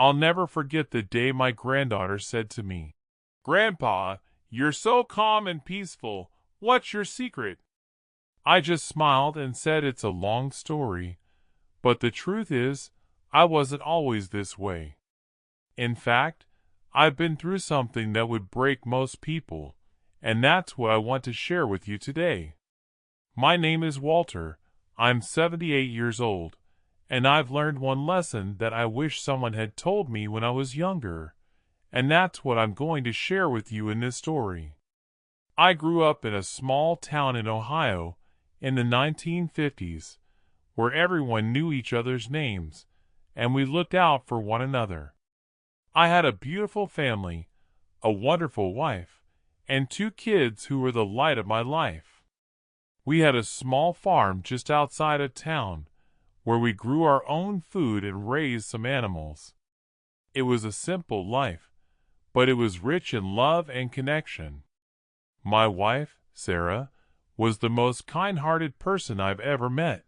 I'll never forget the day my granddaughter said to me, "Grandpa, you're so calm and peaceful. What's your secret?" I just smiled and said it's a long story, but the truth is, I wasn't always this way. In fact, I've been through something that would break most people, and that's what I want to share with you today. My name is Walter. I'm 78 years old, and I've learned one lesson that I wish someone had told me when I was younger, and that's what I'm going to share with you in this story. I grew up in a small town in Ohio in the 1950s, where everyone knew each other's names, and we looked out for one another. I had a beautiful family, a wonderful wife, and 2 kids who were the light of my life. We had a small farm just outside of town, where we grew our own food and raised some animals. It was a simple life, but it was rich in love and connection. My wife, Sarah, was the most kind-hearted person I've ever met,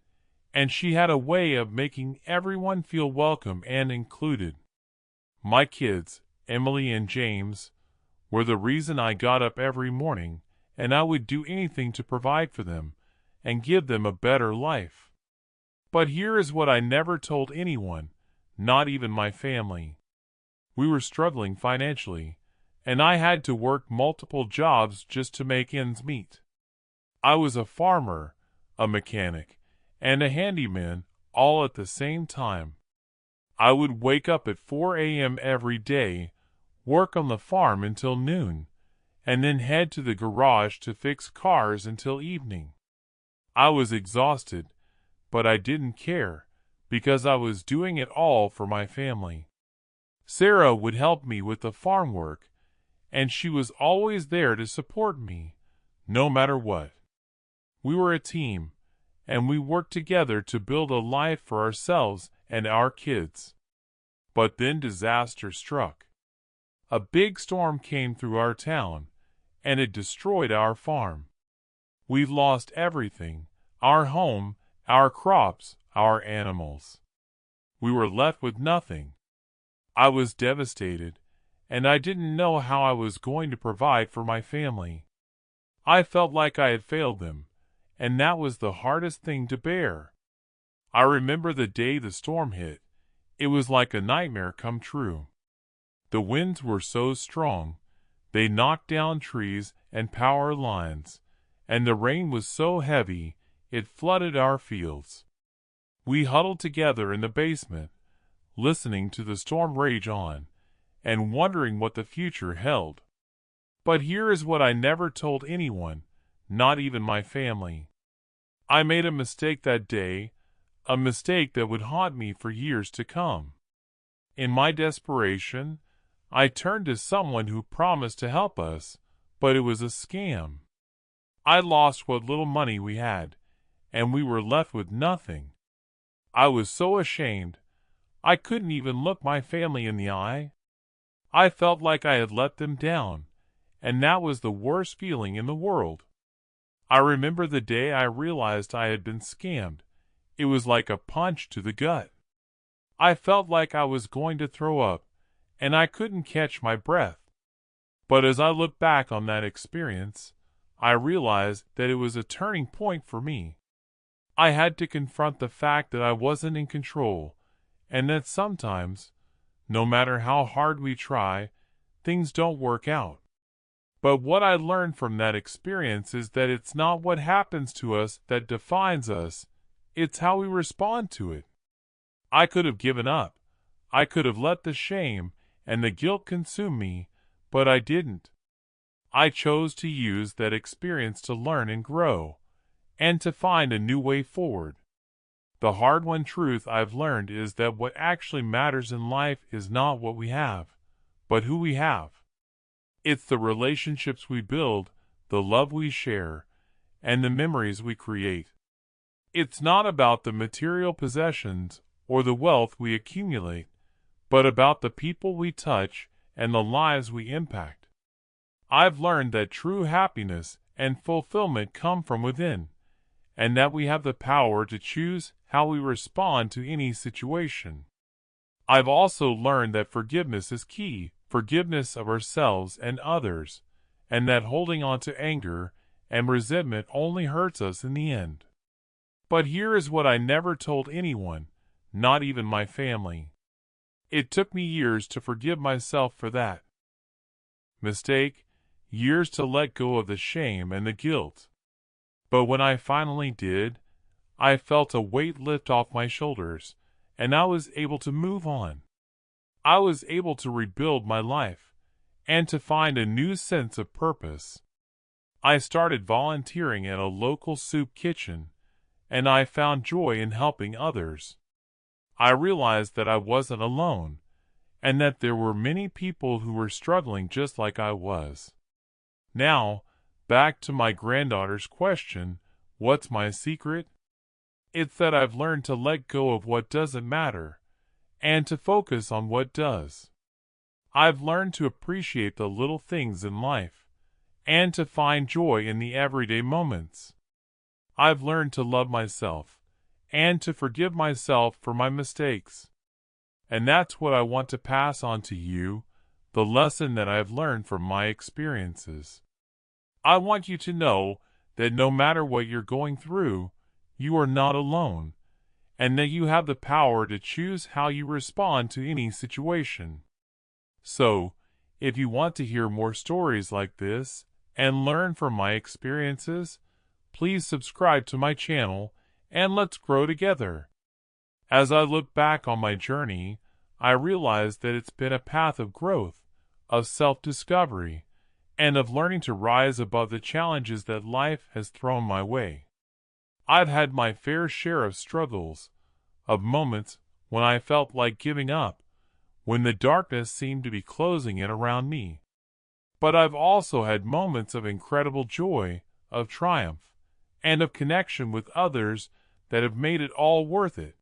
and she had a way of making everyone feel welcome and included. My kids, Emily and James, were the reason I got up every morning, and I would do anything to provide for them and give them a better life. But here is what I never told anyone, not even my family. We were struggling financially, and I had to work multiple jobs just to make ends meet. I was a farmer, a mechanic, and a handyman all at the same time. I would wake up at 4 a.m. every day, work on the farm until noon, and then head to the garage to fix cars until evening. I was exhausted, but I didn't care, because I was doing it all for my family. Sarah would help me with the farm work, and she was always there to support me, no matter what. We were a team, and we worked together to build a life for ourselves and our kids. But then disaster struck. A big storm came through our town, and it destroyed our farm. We lost everything: our home, our crops, our animals. We were left with nothing. I was devastated, and I didn't know how I was going to provide for my family. I felt like I had failed them, and that was the hardest thing to bear. I remember the day the storm hit. It was like a nightmare come true. The winds were so strong, they knocked down trees and power lines, and the rain was so heavy, it flooded our fields. We huddled together in the basement, listening to the storm rage on, and wondering what the future held. But here is what I never told anyone, not even my family. I made a mistake that day, a mistake that would haunt me for years to come. In my desperation, I turned to someone who promised to help us, but it was a scam. I lost what little money we had, and we were left with nothing. I was so ashamed, I couldn't even look my family in the eye. I felt like I had let them down, and that was the worst feeling in the world. I remember the day I realized I had been scammed. It was like a punch to the gut. I felt like I was going to throw up, and I couldn't catch my breath. But as I look back on that experience, I realized that it was a turning point for me. I had to confront the fact that I wasn't in control, and that sometimes, no matter how hard we try, things don't work out. But what I learned from that experience is that it's not what happens to us that defines us, it's how we respond to it. I could have given up. I could have let the shame and the guilt consume me, but I didn't. I chose to use that experience to learn and grow, and to find a new way forward. The hard-won truth I've learned is that what actually matters in life is not what we have, but who we have. It's the relationships we build, the love we share, and the memories we create. It's not about the material possessions or the wealth we accumulate, but about the people we touch and the lives we impact. I've learned that true happiness and fulfillment come from within, and that we have the power to choose how we respond to any situation. I've also learned that forgiveness is key, forgiveness of ourselves and others, and that holding on to anger and resentment only hurts us in the end. But here is what I never told anyone, not even my family. It took me years to forgive myself for that mistake, years to let go of the shame and the guilt. But when I finally did, I felt a weight lift off my shoulders, and I was able to move on. I was able to rebuild my life, and to find a new sense of purpose. I started volunteering at a local soup kitchen, and I found joy in helping others. I realized that I wasn't alone, and that there were many people who were struggling just like I was. Now, back to my granddaughter's question, what's my secret? It's that I've learned to let go of what doesn't matter, and to focus on what does. I've learned to appreciate the little things in life, and to find joy in the everyday moments. I've learned to love myself, and to forgive myself for my mistakes. And that's what I want to pass on to you, the lesson that I've learned from my experiences. I want you to know that no matter what you're going through, you are not alone, and that you have the power to choose how you respond to any situation. So, if you want to hear more stories like this and learn from my experiences, please subscribe to my channel and let's grow together. As I look back on my journey, I realize that it's been a path of growth, of self-discovery, and of learning to rise above the challenges that life has thrown my way. I've had my fair share of struggles, of moments when I felt like giving up, when the darkness seemed to be closing in around me. But I've also had moments of incredible joy, of triumph, and of connection with others that have made it all worth it.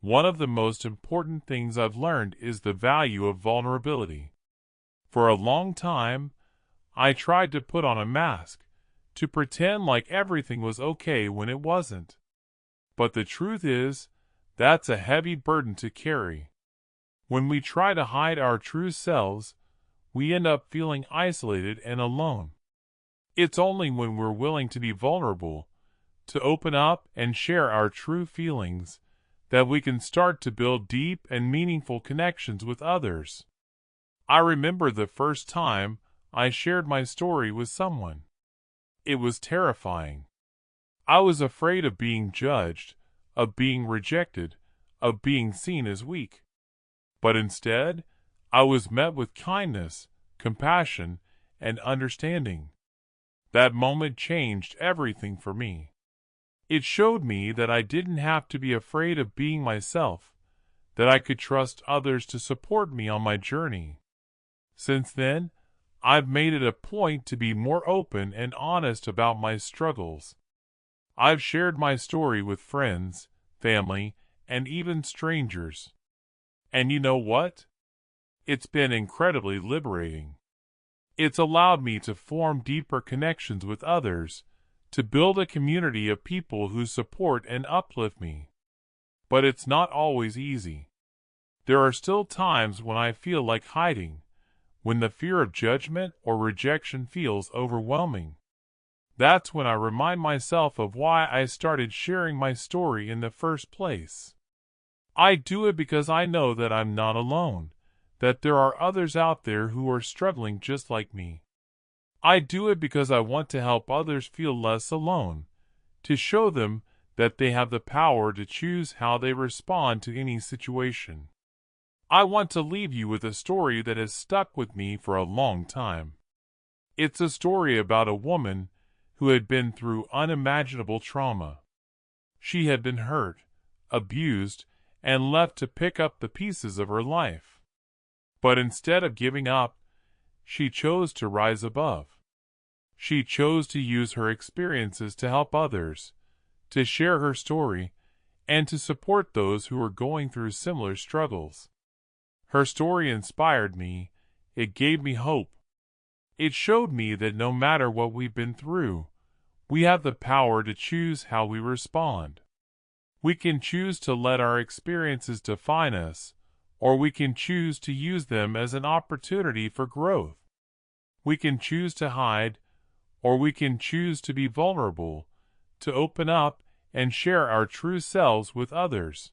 One of the most important things I've learned is the value of vulnerability. For a long time, I tried to put on a mask, to pretend like everything was okay when it wasn't. But the truth is, that's a heavy burden to carry. When we try to hide our true selves, we end up feeling isolated and alone. It's only when we're willing to be vulnerable, to open up and share our true feelings, that we can start to build deep and meaningful connections with others. I remember the first time I shared my story with someone. It was terrifying. I was afraid of being judged, of being rejected, of being seen as weak. But instead, I was met with kindness, compassion, and understanding. That moment changed everything for me. It showed me that I didn't have to be afraid of being myself, that I could trust others to support me on my journey. Since then, I've made it a point to be more open and honest about my struggles. I've shared my story with friends, family, and even strangers. And you know what? It's been incredibly liberating. It's allowed me to form deeper connections with others, to build a community of people who support and uplift me. But it's not always easy. There are still times when I feel like hiding, when the fear of judgment or rejection feels overwhelming. That's when I remind myself of why I started sharing my story in the first place. I do it because I know that I'm not alone, that there are others out there who are struggling just like me. I do it because I want to help others feel less alone, to show them that they have the power to choose how they respond to any situation. I want to leave you with a story that has stuck with me for a long time. It's a story about a woman who had been through unimaginable trauma. She had been hurt, abused, and left to pick up the pieces of her life. But instead of giving up, she chose to rise above. She chose to use her experiences to help others, to share her story, and to support those who were going through similar struggles. Her story inspired me. It gave me hope. It showed me that no matter what we've been through, we have the power to choose how we respond. We can choose to let our experiences define us, or we can choose to use them as an opportunity for growth. We can choose to hide, or we can choose to be vulnerable, to open up and share our true selves with others.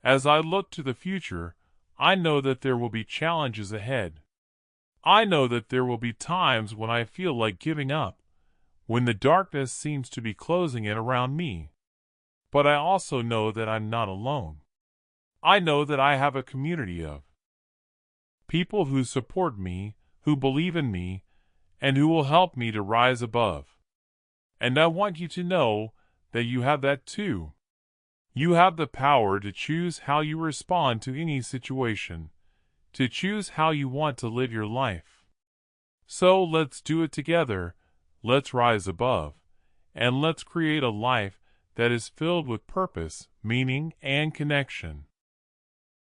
As I look to the future, I know that there will be challenges ahead. I know that there will be times when I feel like giving up, when the darkness seems to be closing in around me. But I also know that I'm not alone. I know that I have a community of people who support me, who believe in me, and who will help me to rise above. And I want you to know that you have that too. You have the power to choose how you respond to any situation, to choose how you want to live your life. So let's do it together, let's rise above, and let's create a life that is filled with purpose, meaning, and connection.